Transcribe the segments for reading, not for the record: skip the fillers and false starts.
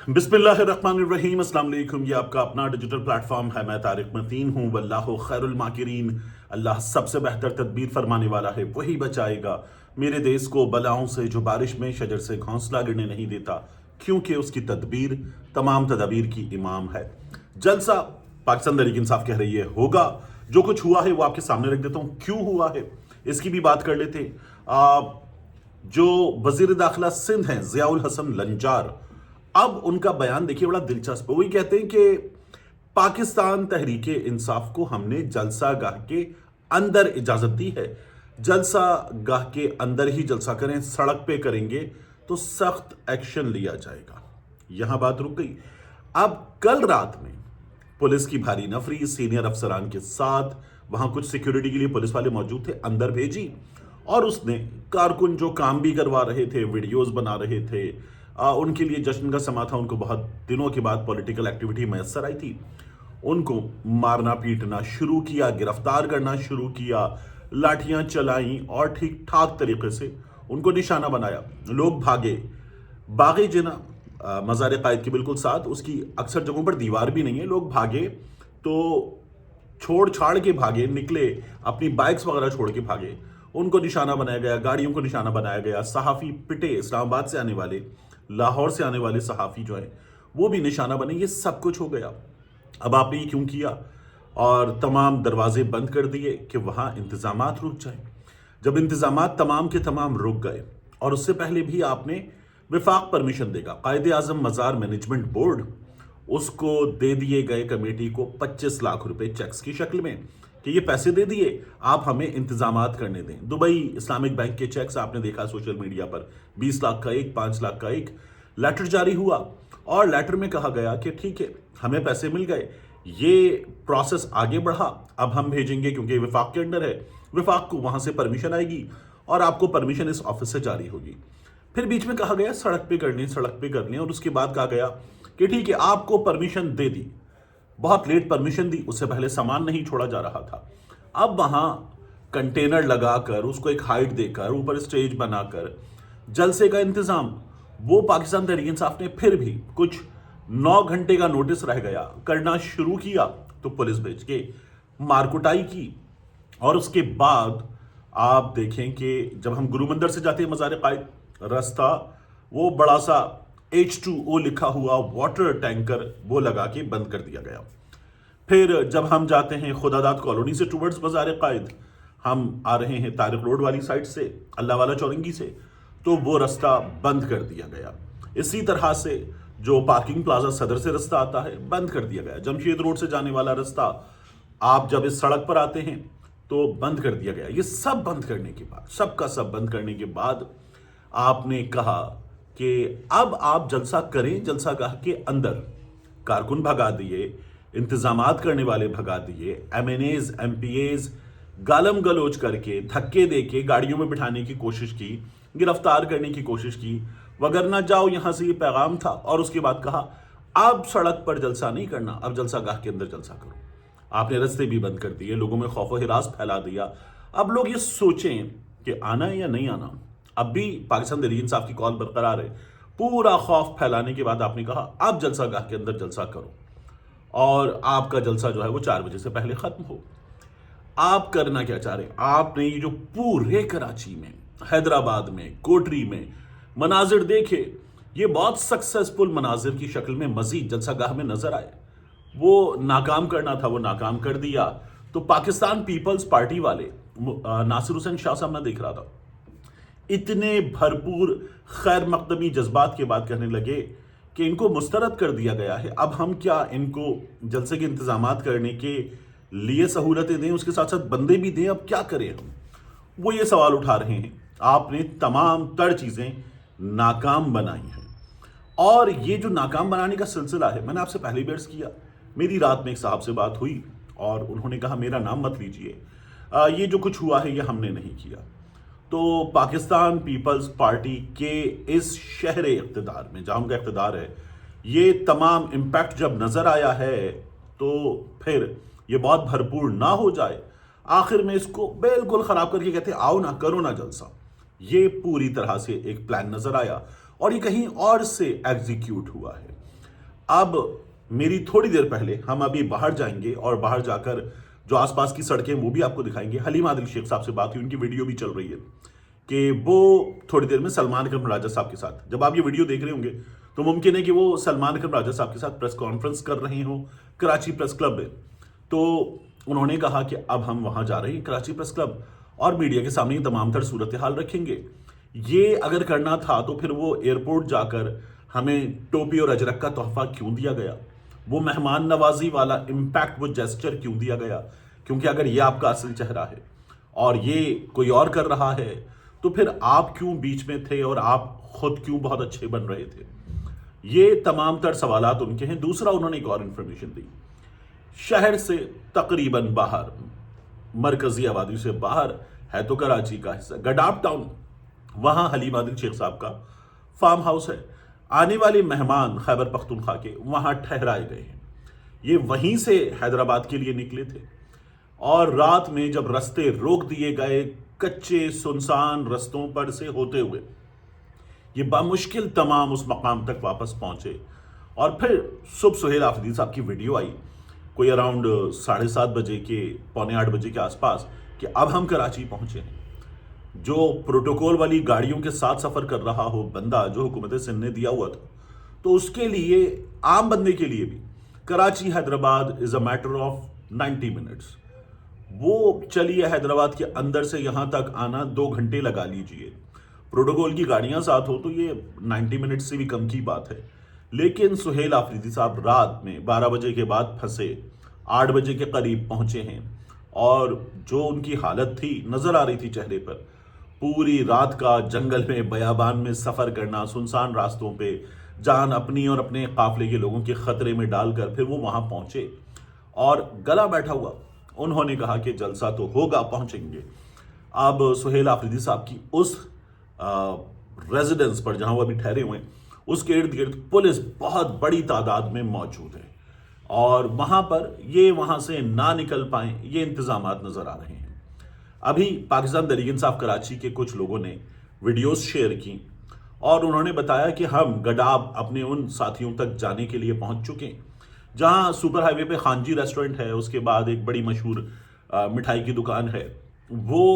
बिस्मिल्लाहिर्रहमानिर्रहीम, अस्सलाम वालेकुम। ये आपका अपना डिजिटल प्लेटफॉर्म है। मैं तारिक मतीन हूँ। वल्लाहु खैरुल माकिरीन। अल्लाह सबसे बेहतर तदबीर फरमाने वाला है, वही बचाएगा मेरे देश को बलाओं से, जो बारिश में शजर से घोंसला गिरने नहीं देता, क्योंकि उसकी तदबीर तमाम तदाबीर की इमाम है। जलसा पाकिस्तान तहरीक इंसाफ कह रही है होगा। जो कुछ हुआ है वो आपके सामने रख देता हूँ, क्यों हुआ है इसकी भी बात कर लेते हैं। जो वजीर दाखिला सिंध हैं ज़ियाउल हसन लंजार, अब उनका बयान देखिए, बड़ा दिलचस्प है। वही कहते हैं कि पाकिस्तान तहरीक इंसाफ को हमने जलसा गाह के अंदर इजाजत दी है। जलसा गाह के अंदर ही जलसा करें, सड़क पे करेंगे तो सख्त एक्शन लिया जाएगा। यहां बात रुक गई। अब कल रात में पुलिस की भारी नफरी सीनियर अफसरान के साथ, वहां कुछ सिक्योरिटी के लिए पुलिस वाले मौजूद थे, अंदर भेजी और उसने कारकुन जो काम भी करवा रहे थे, वीडियोस बना रहे थे, उनके लिए जश्न का समा था। उनको बहुत दिनों के बाद पॉलिटिकल एक्टिविटी मैसर आई थी। उनको मारना पीटना शुरू किया, गिरफ्तार करना शुरू किया, लाठियां चलाई और ठीक ठाक तरीके से उनको निशाना बनाया। लोग भागे। बागी जिना मज़ार कायद के बिल्कुल साथ, उसकी अक्सर जगहों पर दीवार भी नहीं है। लोग भागे तो छोड़ छाड़ के भागे, निकले, अपनी बाइक्स वगैरह छोड़ के भागे। उनको निशाना बनाया गया, गाड़ियों को निशाना बनाया गया। सहाफ़ी पिटे, इस्लामाबाद से आने वाले, लाहौर से आने वाले सहाफ़ी जो हैं वो भी निशाना बने। ये सब कुछ हो गया। अब आपने ये क्यों किया? और तमाम दरवाजे बंद कर दिए कि वहाँ इंतज़ामात रुक जाए। जब इंतज़ामात तमाम के तमाम रुक गए, और उससे पहले भी आपने विफाक परमिशन देगा, कायदे आज़म मज़ार मैनेजमेंट बोर्ड, उसको दे दिए गए कमेटी को 25 लाख रुपए चेक्स की शक्ल में कि ये पैसे दे दिए, आप हमें इंतजामात करने दें। दुबई इस्लामिक बैंक के चेक्स आपने देखा सोशल मीडिया पर, 20 लाख का एक, 5 लाख का एक। लेटर जारी हुआ और लेटर में कहा गया कि ठीक है, हमें पैसे मिल गए, ये प्रोसेस आगे बढ़ा, अब हम भेजेंगे क्योंकि विफाक के अंडर है। विफाक को वहां से परमिशन आएगी और आपको परमिशन इस ऑफिस से जारी होगी। फिर बीच में कहा गया सड़क पे करनी, सड़क पे करनी, और उसके बाद कहा गया कि ठीक है, आपको परमिशन दे दी। बहुत लेट परमिशन दी, उससे पहले सामान नहीं छोड़ा जा रहा था। अब वहां कंटेनर लगाकर, उसको एक हाइट देकर, ऊपर स्टेज बनाकर जलसे का इंतजाम, वो पाकिस्तान तहरीक इंसाफ ने फिर भी कुछ 9 घंटे का नोटिस रह गया करना शुरू किया तो पुलिस भेज के मारकुटाई की। और उसके बाद आप देखें कि जब हम गुरु मंदिर से जाते हैं मज़ार कायद, रास्ता वो बड़ा सा H2O लिखा हुआ वाटर टैंकर वो लगा के बंद कर दिया गया। फिर जब हम जाते हैं खुदादाद कॉलोनी से टूवर्ड्स मज़ार कायद, हम आ रहे हैं तारिक रोड वाली साइड से, अल्लाह वाला चौरंगी से, तो वो रास्ता बंद कर दिया गया। इसी तरह से जो पार्किंग प्लाजा सदर से रास्ता आता है, बंद कर दिया गया। जमशेद रोड से जाने वाला रास्ता, आप जब इस सड़क पर आते हैं तो बंद कर दिया गया। ये सब बंद करने के बाद, सबका सब बंद करने के बाद आपने कहा कि अब आप जलसा करें, जलसा गाह के अंदर। कारकुन भगा दिए, इंतजामात करने वाले भगा दिए, MNAs MPAs गालम गलोच करके, धक्के देके गाड़ियों में बिठाने की कोशिश की, गिरफ्तार करने की कोशिश की, वगरना जाओ यहां से, ये पैगाम था। और उसके बाद कहा अब सड़क पर जलसा नहीं करना, अब जलसा गाह के अंदर जलसा करो। आपने रास्ते भी बंद कर दिए, लोगों में खौफ व हिरास फैला दिया। अब लोग ये सोचें कि आना है या नहीं आना। अब भी पाकिस्तान तहरीक इंसाफ की कॉल बरकरार है। पूरा खौफ फैलाने के बाद आपने कहा अब जलसा गाह के अंदर जलसा करो, और आपका जलसा जो है वो 4 बजे से पहले खत्म हो। आप करना क्या चाह रहे हैं? आपने ये जो पूरे कराची में, हैदराबाद में, कोटरी में मनाजिर देखे, ये बहुत सक्सेसफुल मनाजिर की शक्ल में मजीद जलसा गाह में नजर आए। वो नाकाम करना था, वो नाकाम कर दिया। तो पाकिस्तान पीपल्स पार्टी वाले, नासिर हुसैन शाह साहब मैं देख रहा था, इतने भरपूर खैर मकदमी जज्बात के बाद कहने लगे कि इनको मुस्तरद कर दिया गया है, अब हम क्या इनको जलसे के इंतजामात करने के लिए सहूलतें दें, उसके साथ साथ बंदे भी दें, अब क्या करें हम? वो ये सवाल उठा रहे हैं। आपने तमाम तर चीज़ें नाकाम बनाई हैं, और ये जो नाकाम बनाने का सिलसिला है, मैंने आपसे पहले भी अर्ज़ किया, मेरी रात में एक साहब से बात हुई और उन्होंने कहा मेरा नाम मत लीजिए, ये जो कुछ हुआ है ये हमने नहीं किया। तो पाकिस्तान पीपल्स पार्टी के इस शहर इक़्तिदार में, जहाँ उनका इक़्तिदार है, ये तमाम इम्पैक्ट जब नज़र आया है तो फिर ये बहुत भरपूर ना हो जाए, आखिर में इसको बिल्कुल ख़राब करके कहते आओ ना, करो ना जलसा। ये पूरी तरह से एक प्लान नज़र आया और ये कहीं और से एग्जीक्यूट हुआ है। اب मेरी थोड़ी देर पहले हम अभी बाहर जाएंगे और बाहर जाकर जो आसपास की सड़कें वो भी आपको दिखाएंगे। हलीम आदिल शेख साहब से बात हुई, उनकी वीडियो भी चल रही है कि वो थोड़ी देर में सलमान अकरम राजा साहब के साथ, जब आप ये वीडियो देख रहे होंगे तो मुमकिन है कि वो सलमान अकरम राजा साहब के साथ प्रेस कॉन्फ्रेंस कर रहे हों कराची प्रेस क्लब में। तो उन्होंने कहा कि अब हम वहाँ जा रहे हैं कराची प्रेस क्लब और मीडिया के सामने तमाम तर सूरत हाल रखेंगे। ये अगर करना था तो फिर वो एयरपोर्ट जाकर हमें टोपी और अजरक का तोहफा क्यों दिया गया, वो मेहमान नवाजी वाला इम्पैक्ट, वो जेस्चर क्यों दिया गया? क्योंकि अगर ये आपका असली चेहरा है और ये कोई और कर रहा है तो फिर आप क्यों बीच में थे और आप खुद क्यों बहुत अच्छे बन रहे थे? ये तमाम तर सवालात उनके हैं। दूसरा, उन्होंने एक और इंफॉर्मेशन दी, शहर से तकरीबन बाहर, मरकजी आबादी से बाहर है तो कराची का हिस्सा गडाफ टाउन, वहां हलीम आदिल शेख साहब का फार्म हाउस है। आने वाले मेहमान खैबर पख्तूनख्वा के वहां ठहराए गए हैं। ये वहीं से हैदराबाद के लिए निकले थे और रात में जब रास्ते रोक दिए गए, कच्चे सुनसान रस्तों पर से होते हुए ये बामुश्किल तमाम उस मकाम तक वापस पहुंचे। और फिर सुबह सुहेल आफरीदी साहब की वीडियो आई कोई अराउंड 7:30 बजे के, 7:45 बजे के आसपास, कि अब हम कराची पहुंचे हैं। जो प्रोटोकॉल वाली गाड़ियों के साथ सफर कर रहा हो बंदा जो हुकूमत सिंध ने दिया हुआ था, तो उसके लिए, आम बंदे के लिए भी Karachi Hyderabad is a matter of 90 minutes. वो चलिए हैदराबाद के अंदर से यहां तक आना 2 घंटे लगा लीजिए, प्रोटोकॉल की गाड़ियां साथ हो तो ये 90 मिनट से भी कम की बात है। लेकिन सुहेल आफरीदी साहब रात में 12 बजे के बाद फंसे, 8 बजे के करीब पहुंचे हैं और जो उनकी हालत थी नजर आ रही थी चेहरे पर, पूरी रात का जंगल में बयाबान में सफर करना, सुनसान रास्तों पे जान अपनी और अपने काफले के लोगों के खतरे में डालकर फिर वो वहां पहुंचे और गला बैठा हुआ उन्होंने कहा कि जलसा तो होगा, पहुंचेंगे। अब सुहेल आफरीदी साहब की उस रेजिडेंस पर जहां वो अभी ठहरे हुए हैं, उसके इर्द गिर्द पुलिस बहुत बड़ी तादाद में मौजूद है और वहां पर ये वहां से ना निकल पाए, ये इंतजामात नजर आ रहे हैं। अभी पाकिस्तान तहरीक इंसाफ कराची के कुछ लोगों ने वीडियोस शेयर की और उन्होंने बताया कि हम गडाब अपने उन साथियों तक जाने के लिए पहुंच चुके हैं जहां सुपर हाईवे पे खानजी रेस्टोरेंट है, उसके बाद एक बड़ी मशहूर मिठाई की दुकान है। वो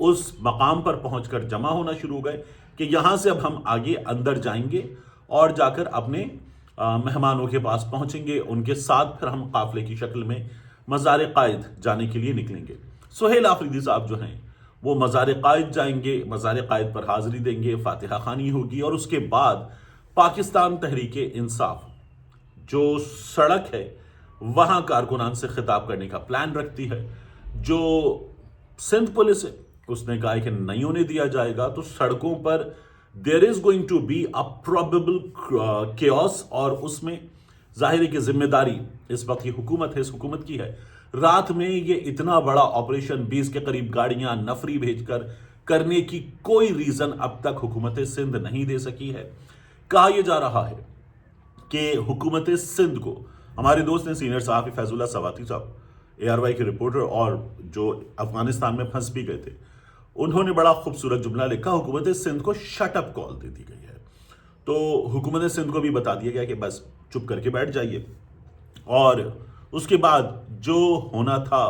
उस मकाम पर पहुंचकर जमा होना शुरू हो गए कि यहां से अब हम आगे अंदर जाएंगे और जाकर अपने मेहमानों के पास पहुंचेंगे, उनके साथ फिर हम काफले की शक्ल में मज़ार कायद जाने के लिए निकलेंगे। सुहेल आफरीदी साहब जो हैं वो मज़ार कायद जाएंगे, मज़ार कायद पर हाजिरी देंगे, फातिहा खानी होगी और उसके बाद पाकिस्तान तहरीक इंसाफ जो सड़क है वहां कारकुनान से खिताब करने का प्लान रखती है। जो सिंध पुलिस है उसने कहा है कि नहीं होने दिया जाएगा, तो सड़कों पर there is going to be a probable chaos और उसमें जाहिर है कि जिम्मेदारी इस वक्त ये हुकूमत है, इस हुकूमत की है। रात में ये इतना बड़ा ऑपरेशन 20 के करीब गाड़ियां नफरी भेजकर करने की कोई रीजन अब तक हुकूमत सिंध नहीं दे सकी है। कहा यह जा रहा है कि हुकूमत सिंध को, हमारे दोस्त हैं सीनियर सहाफ़ी फैजुल्ला सवाती साहब, ARY के रिपोर्टर और जो अफगानिस्तान में फंस भी गए थे, उन्होंने बड़ा खूबसूरत जुमला लिखा, हुकूमत सिंध को शट अप कॉल दे दी गई है। तो हुकूमत सिंध को भी बता दिया गया कि बस चुप करके बैठ जाइए और उसके बाद जो होना था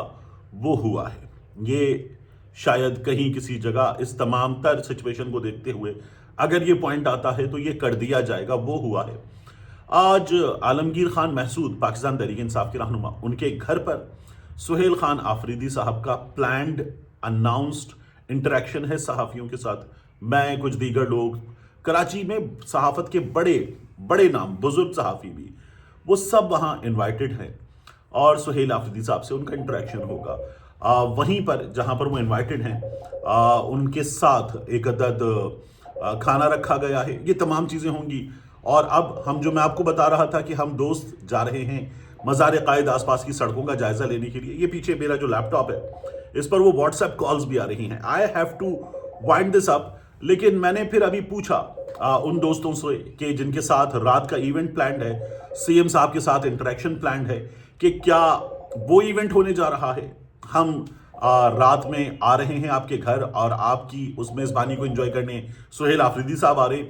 वो हुआ है। ये शायद कहीं किसी जगह इस तमाम तर सिचुएशन को देखते हुए अगर ये पॉइंट आता है तो ये कर दिया जाएगा, वो हुआ है। आज आलमगीर खान महसूद पाकिस्तान तहरीक इंसाफ के रहनुमा, उनके घर पर सुहेल खान आफरीदी साहब का प्लान्ड अनाउंस्ड इंटरेक्शन है सहाफ़ियों के साथ। मैं, कुछ दीगर लोग, कराची में सहाफ़त के बड़े बड़े नाम, बुजुर्ग सहाफ़ी भी, वो सब वहाँ इन्वाइटेड हैं और सुहेल आफरीदी साहब से उनका इंटरेक्शन होगा। वहीं पर जहाँ पर वो इन्वाइटेड हैं उनके साथ एक अदद खाना रखा गया है, ये तमाम चीज़ें होंगी। और अब हम, जो मैं आपको बता रहा था कि हम दोस्त जा रहे हैं मज़ार कायद आसपास की सड़कों का जायजा लेने के लिए, ये पीछे मेरा जो लैपटॉप है इस पर वो व्हाट्सएप कॉल्स भी आ रही हैं। I have to wind this up, लेकिन मैंने फिर अभी पूछा उन दोस्तों से कि जिनके साथ रात का इवेंट प्लान्ड है, CM साहब के साथ इंटरेक्शन प्लान्ड है, कि क्या वो इवेंट होने जा रहा है। हम रात में आ रहे हैं आपके घर और आपकी उस मेज़बानी को एंजॉय करने सुहेल आफरीदी साहब आ रहे।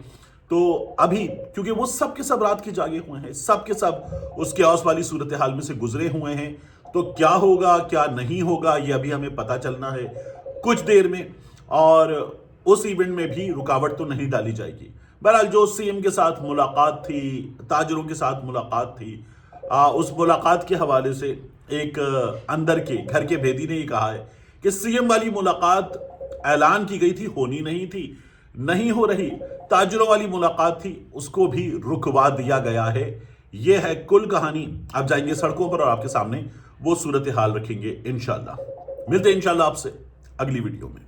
تو ابھی کیونکہ وہ سب کے سب رات کے جاگے ہوئے ہیں، سب کے سب اس کیاس والی صورتحال میں سے گزرے ہوئے ہیں، تو کیا ہوگا کیا نہیں ہوگا یہ ابھی ہمیں پتہ چلنا ہے کچھ دیر میں، اور اس ایونٹ میں بھی رکاوٹ تو نہیں ڈالی جائے گی۔ بہرحال جو سی ایم کے ساتھ ملاقات تھی، تاجروں کے ساتھ ملاقات تھی، اس ملاقات کے حوالے سے ایک اندر کے گھر کے بھیدی نے یہ کہا ہے کہ سی ایم والی ملاقات اعلان کی گئی تھی، ہونی نہیں تھی، نہیں ہو رہی، تاجروں والی ملاقات تھی اس کو بھی رکوا دیا گیا ہے۔ یہ ہے کل کہانی۔ آپ جائیں گے سڑکوں پر اور آپ کے سامنے وہ صورتحال رکھیں گے انشاءاللہ۔ ملتے ہیں انشاءاللہ آپ سے اگلی ویڈیو میں۔